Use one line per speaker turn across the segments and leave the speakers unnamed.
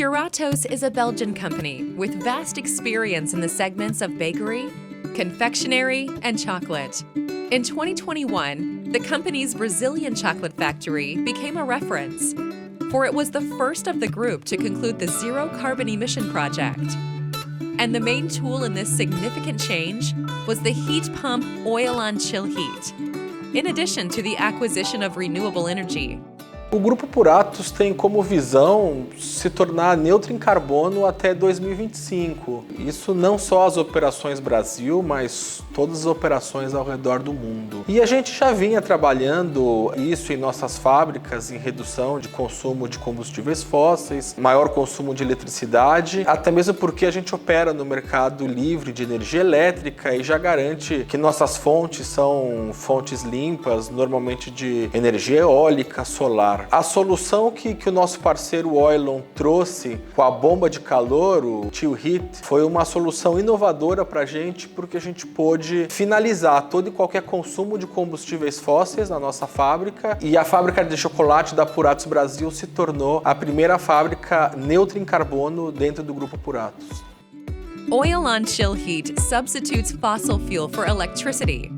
Puratos is a Belgian company with vast experience in the segments of bakery, confectionery, and chocolate. In 2021, the company's Brazilian chocolate factory became a reference, for it was the first of the group to conclude the Zero Carbon Emission project. And the main tool in this significant change was the heat pump Oilon Chill Heat, in addition to the acquisition of renewable energy.
O Grupo Puratos tem como visão se tornar neutro em carbono até 2025. Isso não só as operações Brasil, mas todas as operações ao redor do mundo. E a gente já vinha trabalhando isso em nossas fábricas, em redução de consumo de combustíveis fósseis, maior consumo de eletricidade, até mesmo porque a gente opera no mercado livre de energia elétrica e já garante que nossas fontes são fontes limpas, normalmente de energia eólica, solar. A solução que o nosso parceiro Oilon trouxe com a bomba de calor, o Chill Heat, foi uma solução inovadora para a gente, porque a gente pôde finalizar todo e qualquer consumo de combustíveis fósseis na nossa fábrica, e a fábrica de chocolate da Puratos Brasil se tornou a primeira fábrica neutra em carbono dentro do Grupo Puratos.
Oilon Chill Heat substitutes fossil fuel for electricity,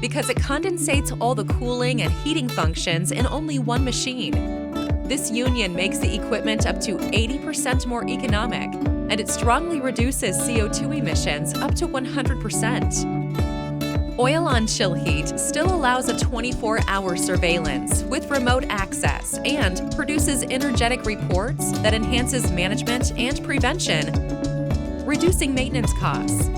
because it condensates all the cooling and heating functions in only one machine. This union makes the equipment up to 80% more economic, and it strongly reduces CO2 emissions up to 100%. Oilon Chill Heat still allows a 24-hour surveillance with remote access and produces energetic reports that enhances management and prevention, reducing maintenance costs.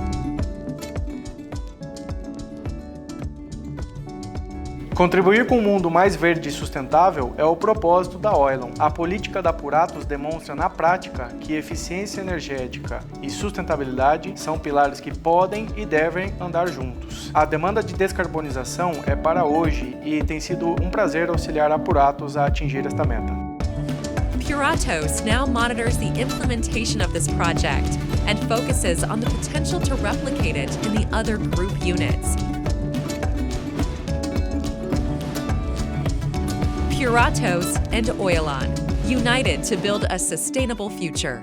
Contribuir com um mundo mais verde e sustentável é o propósito da Oilon. A política da Puratos demonstra na prática que eficiência energética e sustentabilidade são pilares que podem e devem andar juntos. A demanda de descarbonização é para hoje e tem sido um prazer auxiliar a Puratos a atingir esta meta.
Puratos now monitors the implementation of this project and focuses on the potential to replicate it in the other group units. Puratos and Oilon, united to build a sustainable future.